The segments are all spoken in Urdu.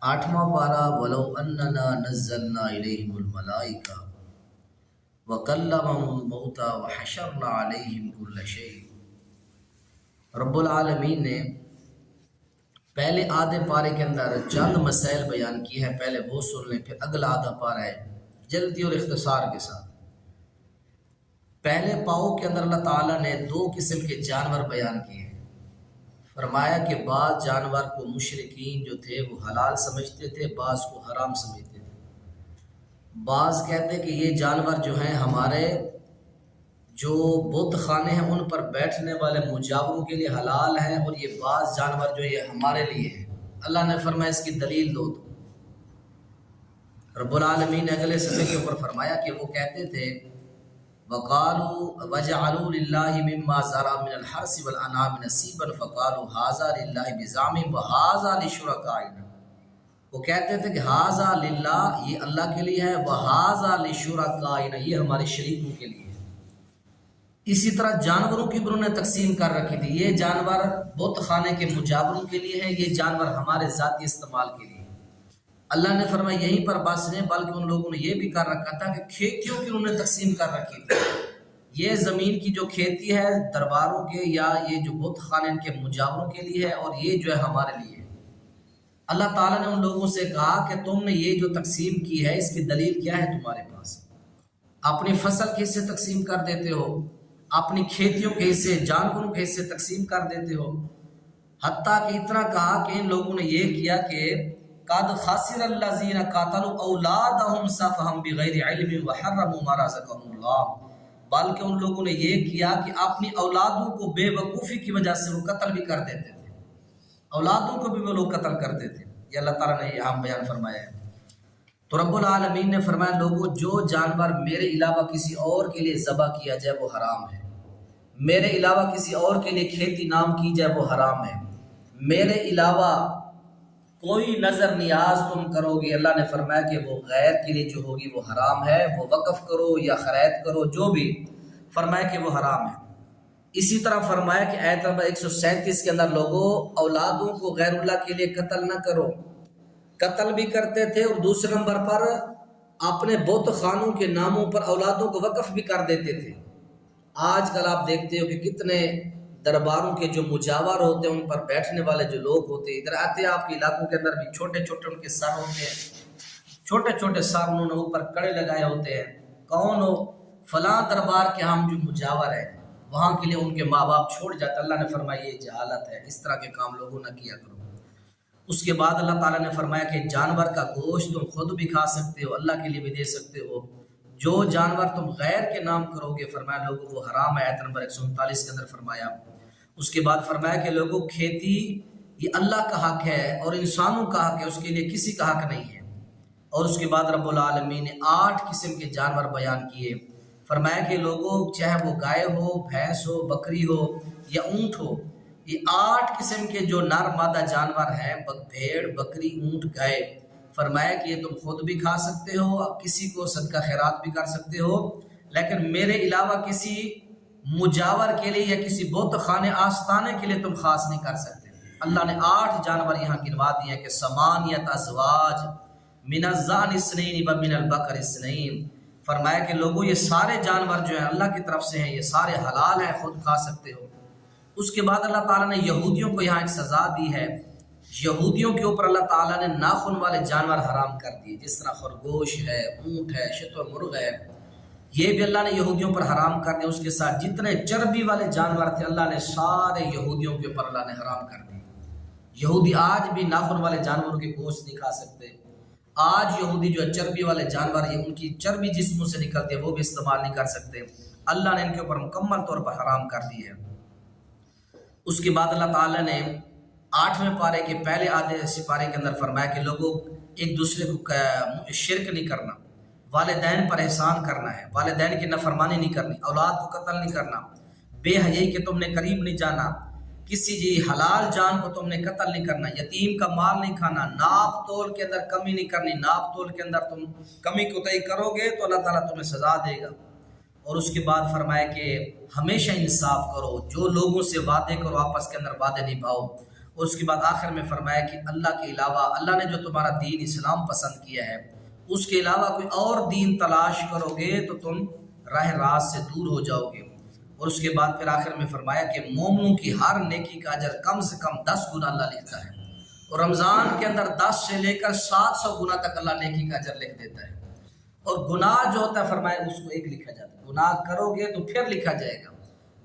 آٹھواں پارہ ولو اننا نزلنا الیہم الملائکہ وکلمہم الموتى وحشرنا علیہم کل شیء۔ رب العالمین نے پہلے آدھے پارے کے اندر چند مسائل بیان کی ہے، پہلے وہ سن لیں پھر اگلا آدھا پارہ ہے جلدی اور اختصار کے ساتھ۔ پہلے پاؤں کے اندر اللہ تعالیٰ نے دو قسم کے جانور بیان کیے ہیں۔ فرمایا کہ بعض جانور کو مشرکین جو تھے وہ حلال سمجھتے تھے، بعض کو حرام سمجھتے تھے۔ بعض کہتے کہ یہ جانور جو ہیں ہمارے جو بت خانے ہیں ان پر بیٹھنے والے مجاوروں کے لیے حلال ہیں، اور یہ بعض جانور جو یہ ہمارے لیے ہیں۔ اللہ نے فرمایا اس کی دلیل دو تو رب العالمین نے اگلے صفحے کے اوپر فرمایا کہ وہ کہتے تھے وَقَالُوا وَجَعَلُوا لِلَّهِ مِمَّا ذَرَأَ مِنَ الْحَرْثِ وَالْأَنْعَامِ نَصِيبًا فَقَالُوا هَٰذَا لِلَّهِ بِزَعْمِهِمْ وَهَٰذَا لِشُرَكَائِنَا۔ وہ کہتے تھے کہ هَٰذَا لِلَّهِ یہ اللہ کے لیے ہے، وَهَٰذَا لِشُرَكَائِنَا یہ ہمارے شریکوں کے لیے ہے۔ اسی طرح جانوروں کی بھی انہوں نے تقسیم کر رکھی تھی، یہ جانور بت خانے کے مجاوروں کے لیے ہے، یہ جانور ہمارے ذاتی استعمال کے لیے۔ اللہ نے فرمایا یہیں پر بس نہیں، بلکہ ان لوگوں نے یہ بھی کر رکھا تھا کہ کھیتیوں کی انہوں نے تقسیم کر رکھی تھی۔ یہ زمین کی جو کھیتی ہے درباروں کے یا یہ جو بت خانے کے مجاوروں کے لیے ہے، اور یہ جو ہے ہمارے لیے ہے۔ اللہ تعالیٰ نے ان لوگوں سے کہا کہ تم نے یہ جو تقسیم کی ہے اس کی دلیل کیا ہے تمہارے پاس؟ اپنی فصل کے حصے تقسیم کر دیتے ہو، اپنی کھیتیوں کے حصے، جانوروں کے حصے تقسیم کر دیتے ہو، حتیٰ کہ اتنا کہا کہ ان لوگوں نے یہ کیا کہ قَدْ خَسِرَ الَّذِينَ قَاتَلُوا أَوْلَادَهُمْ سَفَهًا بِغَيْرِ عِلْمٍ وَحَرَّمُوا مَا رَزَقَهُمُ اللَّهُ، بلکہ ان لوگوں نے یہ کیا کہ اپنی اولادوں کو بے وقوفی کی وجہ سے وہ قتل بھی کر دیتے تھے، اولادوں کو بھی وہ لوگ قتل کرتے تھے۔ یہ اللہ تعالیٰ نے یہاں بیان فرمایا ہے۔ تو رب العالمین نے فرمایا لوگوں جو جانور میرے علاوہ کسی اور کے لیے ذبح کیا جائے وہ حرام ہے، میرے علاوہ کسی اور کے لیے کھیتی نام کی جائے وہ حرام ہے، میرے علاوہ کوئی نظر نیاز تم کرو گے، اللہ نے فرمایا کہ وہ غیر کے لیے جو ہوگی وہ حرام ہے، وہ وقف کرو یا خرید کرو جو بھی، فرمایا کہ وہ حرام ہے۔ اسی طرح فرمایا کہ آیت نمبر 137 کے اندر لوگوں اولادوں کو غیر اللہ کے لیے قتل نہ کرو، قتل بھی کرتے تھے، اور دوسرے نمبر پر اپنے بت خانوں کے ناموں پر اولادوں کو وقف بھی کر دیتے تھے۔ آج کل آپ دیکھتے ہو کہ کتنے درباروں کے جو مجاور ہوتے ہیں ان پر بیٹھنے والے جو لوگ ہوتے ہیں، ادھر آتے ہیں آپ کے علاقوں کے اندر بھی چھوٹے چھوٹے ان کے سر ہوتے ہیں، چھوٹے چھوٹے سر انہوں نے اوپر کڑے لگائے ہوتے ہیں، کون ہو فلاں دربار کے ہم جو مجاور ہیں وہاں کے لیے ان کے ماں باپ چھوڑ جاتے۔ اللہ نے فرمایا یہ جہالت ہے، اس طرح کے کام لوگوں نہ کیا کرو۔ اس کے بعد اللہ تعالیٰ نے فرمایا کہ جانور کا گوشت تم خود بھی کھا سکتے ہو، اللہ کے لیے بھی دے سکتے ہو، جو جانور تم غیر کے نام کرو گے فرمایا لوگوں وہ حرام ہے، آیت نمبر 139 کے اندر فرمایا۔ اس کے بعد فرمایا کہ لوگوں کھیتی یہ اللہ کا حق ہے اور انسانوں کا حق ہے، اس کے لیے کسی کا حق نہیں ہے۔ اور اس کے بعد رب العالمین نے 8 قسم کے جانور بیان کیے، فرمایا کہ لوگوں چاہے وہ گائے ہو، بھینس ہو، بکری ہو یا اونٹ ہو، یہ 8 قسم کے جو نر مادہ جانور ہیں، بھیڑ، بکری، اونٹ، گائے، فرمایا کہ یہ تم خود بھی کھا سکتے ہو، کسی کو صدقہ خیرات بھی کر سکتے ہو، لیکن میرے علاوہ کسی مجاور کے لیے یا کسی بت خانے آستانے کے لیے تم خاص نہیں کر سکتے۔ اللہ نے 8 جانور یہاں گنوا دیے کہ ثمانیۃ ازواج من الضأن اثنین ومن البقر اثنین، فرمایا کہ لوگوں یہ سارے جانور جو ہیں اللہ کی طرف سے ہیں، یہ سارے حلال ہیں، خود کھا سکتے ہو۔ اس کے بعد اللہ تعالیٰ نے یہودیوں کو یہاں ایک سزا دی ہے، یہودیوں کے اوپر اللہ تعالیٰ نے ناخن والے جانور حرام کر دیے، جس طرح خرگوش ہے، اونٹ ہے، شتر مرغ ہے، یہ بھی اللہ نے یہودیوں پر حرام کر دیا۔ اس کے ساتھ جتنے چربی والے جانور تھے اللہ نے سارے یہودیوں کے اوپر اللہ نے حرام کر دیے۔ یہودی آج بھی ناخن والے جانوروں کے گوشت نہیں کھا سکتے، آج یہودی جو چربی والے جانور ہیں ان کی چربی جسموں سے نکلتے وہ بھی استعمال نہیں کر سکتے، اللہ نے ان کے اوپر مکمل طور پر حرام کر دی ہے۔ اس کے بعد اللہ تعالیٰ نے 8ویں پارے کے پہلے آدھے سپارے کے اندر فرمایا کہ لوگوں ایک دوسرے کو شرک نہیں کرنا، والدین پر احسان کرنا ہے، والدین کی نافرمانی نہیں کرنی، اولاد کو قتل نہیں کرنا، بے حیائی کے تم نے قریب نہیں جانا، کسی حلال جان کو تم نے قتل نہیں کرنا، یتیم کا مال نہیں کھانا، ناپ تول کے اندر کمی نہیں کرنی، ناپ تول کے اندر تم کمی کوتاہی کرو گے تو اللہ تعالیٰ تمہیں سزا دے گا۔ اور اس کے بعد فرمایا کہ ہمیشہ انصاف کرو، جو لوگوں سے وعدے کرو آپس کے اندر وعدے نبھاؤ، اور اس کے بعد آخر میں فرمایا کہ اللہ کے علاوہ اللہ نے جو تمہارا دین اسلام پسند کیا ہے اس کے علاوہ کوئی اور دین تلاش کرو گے تو تم راہ راست سے دور ہو جاؤ گے۔ اور اس کے بعد پھر آخر میں فرمایا کہ مومنوں کی ہر نیکی کا اجر کم سے کم 10 گنا اللہ لکھتا ہے، اور رمضان کے اندر 10 سے لے کر 700 گنا تک اللہ نیکی کا اجر لکھ دیتا ہے۔ اور گناہ جو ہوتا ہے فرمایا اس کو ایک لکھا جاتا ہے، گناہ کرو گے تو پھر لکھا جائے گا،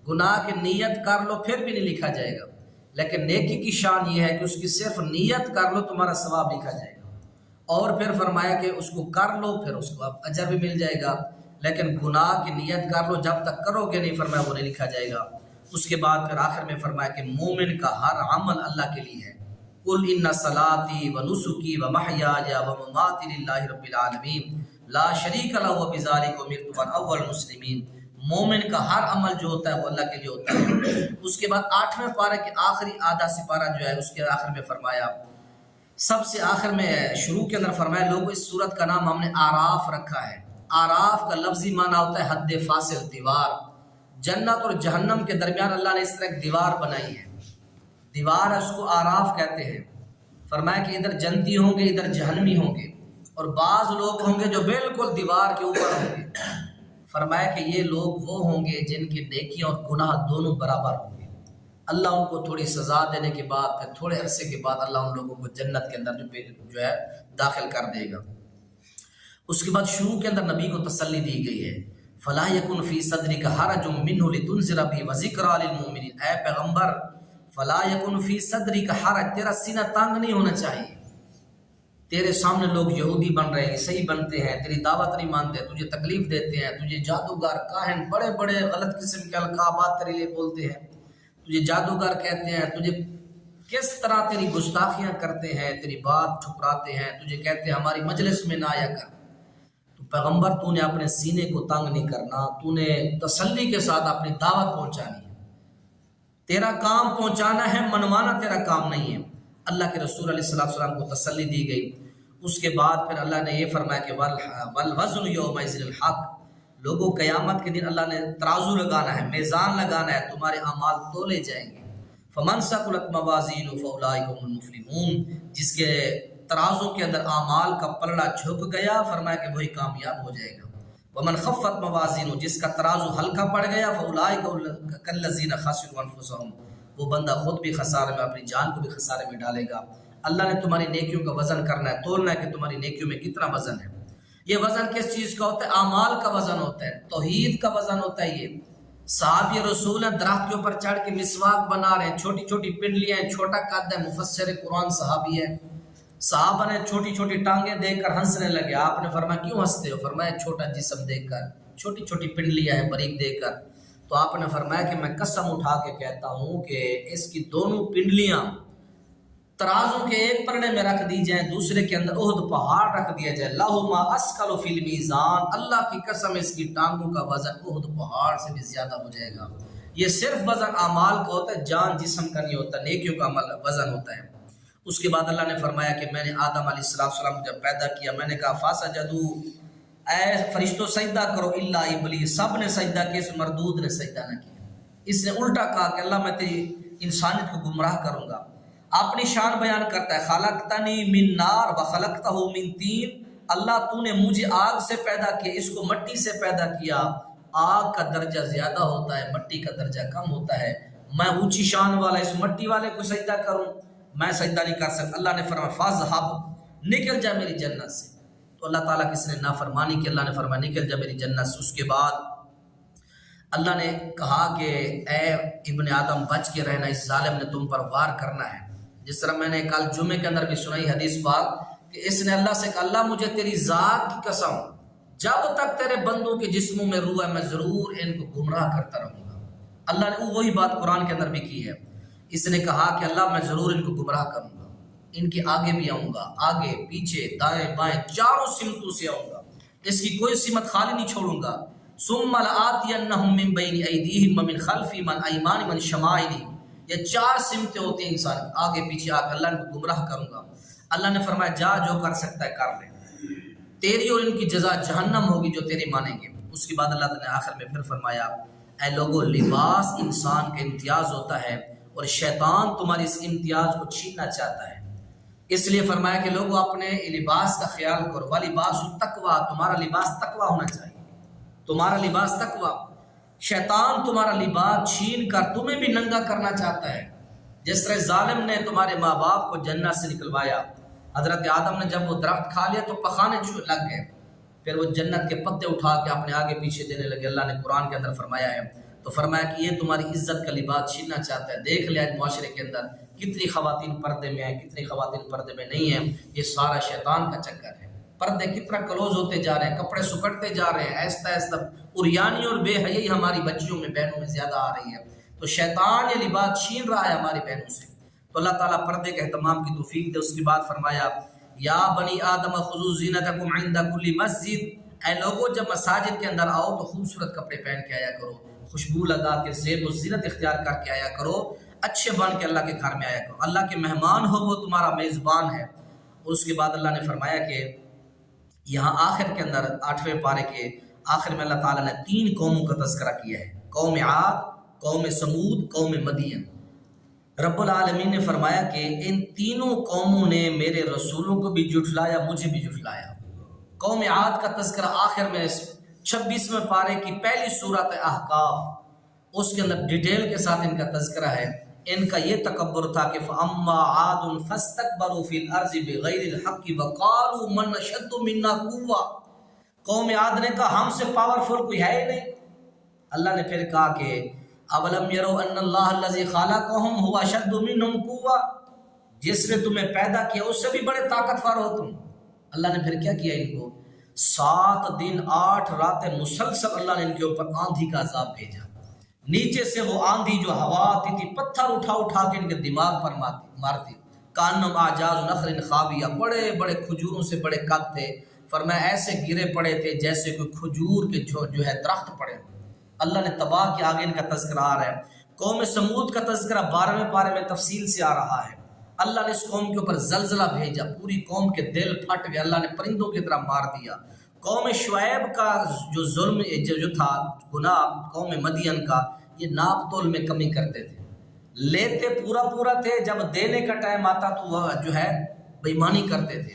گناہ کی نیت کر لو پھر بھی نہیں لکھا جائے گا، لیکن نیکی کی شان یہ ہے کہ اس کی صرف نیت کر لو تمہارا ثواب لکھا جائے گا، اور پھر فرمایا کہ اس کو کر لو پھر اس کو اجر بھی مل جائے گا، لیکن گناہ کی نیت کر لو جب تک کرو گے نہیں فرمایا وہ نہیں لکھا جائے گا۔ اس کے بعد پھر آخر میں فرمایا کہ مومن کا ہر عمل اللہ کے لیے ہے، قل ان صلاتی و نسکی و محیای و مماتی للہ رب العالمین لا شریک لہ وبذالک امرت وانا اول المسلمین۔ مومن کا ہر عمل جو ہوتا ہے وہ اللہ کے لیے ہوتا ہے۔ اس کے بعد 8ویں پارے کے آخری آدھا سپارہ جو ہے اس کے آخر میں فرمایا، سب سے آخر میں شروع کے اندر فرمایا لوگوں اس سورت کا نام ہم نے آراف رکھا ہے۔ آراف کا لفظی معنی ہوتا ہے حد فاصل، دیوار۔ جنت اور جہنم کے درمیان اللہ نے اس طرح ایک دیوار بنائی ہے، دیوار ہے اس کو آراف کہتے ہیں۔ فرمایا کہ ادھر جنتی ہوں گے ادھر جہنمی ہوں گے، اور بعض لوگ ہوں گے جو بالکل دیوار کے اوپر ہوں گے۔ فرمایا کہ یہ لوگ وہ ہوں گے جن کی نیکیاں اور گناہ دونوں برابر ہوں گے۔ اللہ ان کو تھوڑی سزا دینے کے بعد پھر تھوڑے عرصے کے بعد اللہ ان لوگوں کو جنت کے اندر جو ہے داخل کر دے گا۔ اس کے بعد شروع کے اندر نبی کو تسلی دی گئی ہے، فَلَا يَكُنْ فِي صَدْرِكَ حَرَجٌ مِّنْهُ لِتُنذِرَ بِهِ وَذِكْرَىٰ لِلْمُؤْمِنِينَ۔ اے پیغمبر فَلَا يَكُنْ فِي صَدْرِكَ حَرَجٌ، تیرا سینہ تنگ نہیں ہونا چاہیے۔ تیرے سامنے لوگ یہودی بن رہے ہیں، عیسائی بنتے ہیں، تیری دعوت نہیں مانتے، تجھے تکلیف دیتے ہیں، تجھے جادوگر، کاہن، بڑے بڑے غلط قسم کے القابات تیرے لیے بولتے ہیں، تجھے جادوگر کہتے ہیں، تجھے کس طرح تیری گستاخیاں کرتے ہیں، تیری بات ٹھکراتے ہیں، تجھے کہتے ہیں ہماری مجلس میں نہ آیا کر۔ تو پیغمبر تو نے اپنے سینے کو تنگ نہیں کرنا، تو نے تسلی کے ساتھ اپنی دعوت پہنچانی ہے، تیرا کام پہنچانا ہے، منوانا تیرا کام نہیں ہے۔ اللہ کے رسول علیہ السلام کو تسلی دی گئی۔ اس کے بعد پھر اللہ نے یہ فرمایا کہ والوزن یومئذ الحق، لوگوں قیامت کے دن اللہ نے ترازو لگانا ہے، میزان لگانا ہے، تمہارے اعمال تولے جائیں گے۔ فمن ثقلت موازینہ فاولئک هم المفلحون، جس کے ترازو کے اندر اعمال کا پلڑا جھک گیا فرمایا کہ وہی کامیاب ہو جائے گا۔ ومن خفت موازینہ، جس کا ترازو ہلکا پڑ گیا فاولئک کالذین خسروا انفسهم، وہ بندہ خود بھی خسارے میں، اپنی جان کو بھی خسارے میں ڈالے گا۔ اللہ نے تمہاری نیکیوں کا وزن کرنا ہے، تولنا ہے کہ تمہاری نیکیوں میں کتنا وزن ہے۔ یہ وزن کس چیز کا ہوتا ہے؟ اعمال کا وزن ہوتا ہے، توحید کا وزن ہوتا ہے۔ یہ صحابی رسول ہیں، درخت کے اوپر چڑھ کے مسواک بنا رہے ہیں، چھوٹی چھوٹی پنڈلیاں ہیں، چھوٹا قد ہے، مفسر قرآن صحابی ہے۔ صحابہ نے چھوٹی چھوٹی ٹانگیں دیکھ کر ہنسنے لگے، آپ نے فرمایا کیوں ہنستے ہو؟ فرمایا چھوٹا جسم دیکھ کر، چھوٹی چھوٹی پنڈلیاں ہیں باریک دیکھ کر۔ تو آپ نے فرمایا کہ میں قسم اٹھا کے کہتا ہوں کہ اس کی دونوں پنڈلیاں ترازو کے ایک پلڑے میں رکھ دی جائیں، دوسرے کے اندر احد پہاڑ رکھ دیا جائے، لہما اسقل فی المیزان، اللہ کی قسم اس کی ٹانگوں کا وزن احد پہاڑ سے بھی زیادہ ہو جائے گا۔ یہ صرف وزن اعمال کا ہوتا ہے، جان جسم کا نہیں ہوتا، نیکیوں کا وزن ہوتا ہے۔ اس کے بعد اللہ نے فرمایا کہ میں نے آدم علیہ السلام کو جب پیدا کیا میں نے کہا فاسجدوا، اے فرشتوں سجدہ کرو الا ابلیس، سب نے سجدہ کیا، اس مردود نے سجدہ نہ کیا۔ اس نے الٹا کہا کہ اللہ میں تیری انسانیت کو گمراہ کروں گا۔ اپنی شان بیان کرتا ہے، خلقتنی من نار وخلقتہ من طین، اللہ تو نے مجھے آگ سے پیدا کیا، اس کو مٹی سے پیدا کیا۔ آگ کا درجہ زیادہ ہوتا ہے، مٹی کا درجہ کم ہوتا ہے، میں اونچی شان والا اس مٹی والے کو سجدہ کروں؟ میں سجدہ نہیں کر سکتا۔ اللہ نے فرمایا فاذهب، نکل جا میری جنت سے۔ تو اللہ تعالیٰ کس نے نافرمانی کی؟ اللہ نے فرمایا نکل جا میری جنت سے۔ اس کے بعد اللہ نے کہا کہ اے ابن آدم بچ کے رہنا، اس ظالم نے تم پر وار کرنا ہے۔ جس طرح میں نے کل جمعے کے اندر بھی سنائی حدیث پاک کہ اس نے اللہ سے کہا اللہ مجھے تیری ذات کی قسم، جب تک تیرے بندوں کے جسموں میں روح ہے میں ضرور ان کو گمراہ کرتا رہوں گا۔ اللہ نے وہی بات قرآن کے اندر بھی کی ہے۔ اس نے کہا کہ اللہ میں ضرور ان کو گمراہ کروں گا، ان کے آگے بھی آؤں گا، آگے پیچھے دائیں بائیں چاروں سمتوں سے آؤں گا، اس کی کوئی سمت خالی نہیں چھوڑوں گا۔ ثم لآتینہم من بین ایدیہم ومن خلفہم وعن ایمانہم وعن شمائلہم، یہ 4 سمتیں ہوتی ہیں انسان، آگے پیچھے آ کر اللہ ان کو گمراہ کروں گا۔ اللہ نے فرمایا جا جو کر سکتا ہے کر لے، تیری اور ان کی جزا جہنم ہوگی جو تیری مانیں گے۔ اس کے بعد اللہ تعالیٰ نے آخر میں پھر فرمایا اے لوگوں، لباس انسان کا امتیاز ہوتا ہے، اور شیطان تمہاری اس امتیاز کو چھیننا چاہتا ہے۔ اس لیے فرمایا کہ لوگوں اپنے لباس کا خیال کرو، وَلِبَاسُ التَّقْوَىٰ، تمہارا لباس تقویٰ ہونا چاہیے، تمہارا لباس تقویٰ۔ شیطان تمہارا لباس چھین کر تمہیں بھی ننگا کرنا چاہتا ہے، جس طرح ظالم نے تمہارے ماں باپ کو جنت سے نکلوایا۔ حضرت آدم نے جب وہ درخت کھا لیا تو پخانے لگ گئے، پھر وہ جنت کے پتے اٹھا کے اپنے آگے پیچھے دینے لگے۔ اللہ نے قرآن کے اندر فرمایا ہے، تو فرمایا کہ یہ تمہاری عزت کا لباس چھیننا چاہتا ہے۔ دیکھ لیا آج معاشرے کے اندر کتنی خواتین پردے میں ہیں، کتنی خواتین پردے میں نہیں ہیں، یہ سارا شیطان کا چکر ہے۔ پردے کتنا کلوز ہوتے جا رہے ہیں، کپڑے سکڑتے جا رہے ہیں، ایسا ایسا عریانی اور بے حیائی ہماری بچیوں میں بہنوں میں زیادہ آ رہی ہے، تو شیطان یہ لباس چھین رہا ہے ہماری بہنوں سے۔ تو اللہ تعالیٰ پردے کے اہتمام کی توفیق دے۔ اس کے بعد فرمایا یا بنی آدم خذوا زینتکم عند کل مسجد، اے لوگوں جب مساجد کے اندر آؤ تو خوبصورت کپڑے پہن کے آیا کرو، خوشبو لگا کے زیب و زینت اختیار کر کے آیا کرو، اچھے بن کے اللہ کے گھر میں آیا کرو، اللہ کے مہمان ہو، وہ تمہارا میزبان ہے۔ اس کے بعد اللہ نے فرمایا کہ یہاں آخر کے اندر 8ویں پارے کے آخر میں اللہ تعالیٰ نے 3 قوموں کا تذکرہ کیا ہے، قوم عاد، قوم سمود، قوم مدین۔ رب العالمین نے فرمایا کہ ان تینوں قوموں نے میرے رسولوں کو بھی جھٹلایا، مجھے بھی جھٹلایا۔ قوم عاد کا تذکرہ آخر میں 26ویں پارے کی پہلی سورت احقاف، اس کے اندر ڈیٹیل کے ساتھ ان کا تذکرہ ہے۔ ان کا یہ تکبر تھا کہ فَأَمَّا عَادٌ فَاسْتَكْبَرُوا فِي الْأَرْضِ بِغَيْرِ الْحَقِّ وَقَالُوا مَنْ أَشَدُّ مِنَّا قُوَّةً، قوم عاد نے کہا ہم سے پاورفل کوئی ہے ہی نہیں۔ اللہ نے پھر کہا کہ اَوَلَمْ يَرَوْا أَنَّ اللَّهَ الَّذِي خَلَقَهُمْ هُوَ أَشَدُّ مِنْهُمْ قُوَّةً، جس نے تمہیں پیدا کیا اس سے بھی بڑے طاقتور ہو تم۔ اللہ نے پھر کیا کیا ان کو؟ 7 دن 8 راتیں مسلسل اللہ نے ان کے اوپر آندھی کا عذاب بھیجا۔ نیچے سے وہ آندھی جو ہوا آتی تھی پتھر اٹھا اٹھا کے ان کے دماغ پر مارتی، کانم اعجاز نخل خاویہ، بڑے بڑے کھجوروں سے بڑے قد تھے، فرمایا ایسے گرے پڑے تھے جیسے کوئی کھجور کے جو ہے درخت پڑے۔ اللہ نے تباہ کیا، آگے ان کا تذکرہ آ رہا ہے۔ قوم سمود کا تذکرہ 12ویں پارے میں تفصیل سے آ رہا ہے۔ اللہ نے اس قوم کے اوپر زلزلہ بھیجا، پوری قوم کے دل پھٹ گئے، اللہ نے پرندوں کی طرح مار دیا۔ قوم شعیب کا جو ظلم جو تھا، گناہ قوم مدین کا، یہ ناپ تول میں کمی کرتے تھے، لیتے پورا پورا تھے، جب دینے کا ٹائم آتا تو وہ جو ہے بے ایمانی کرتے تھے۔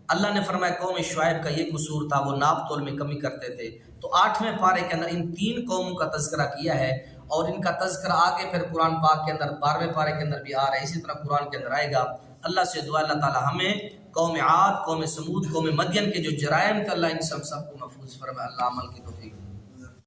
اللہ نے فرمایا قوم شعیب کا یہ قصور تھا، وہ ناپ تول میں کمی کرتے تھے۔ تو 8ویں پارے کے اندر ان 3 قوموں کا تذکرہ کیا ہے، اور ان کا تذکرہ آگے پھر قرآن پاک کے اندر 12ویں پارے کے اندر بھی آ رہا ہے، اسی طرح قرآن کے اندر آئے گا۔ اللہ سے دعا اللہ تعالی ہمیں قوم عاد، قوم سمود، قوم مدین کے جو جرائم تھے اللہ ان سب کو محفوظ فرمائے۔ اللہ عمل کی توفیق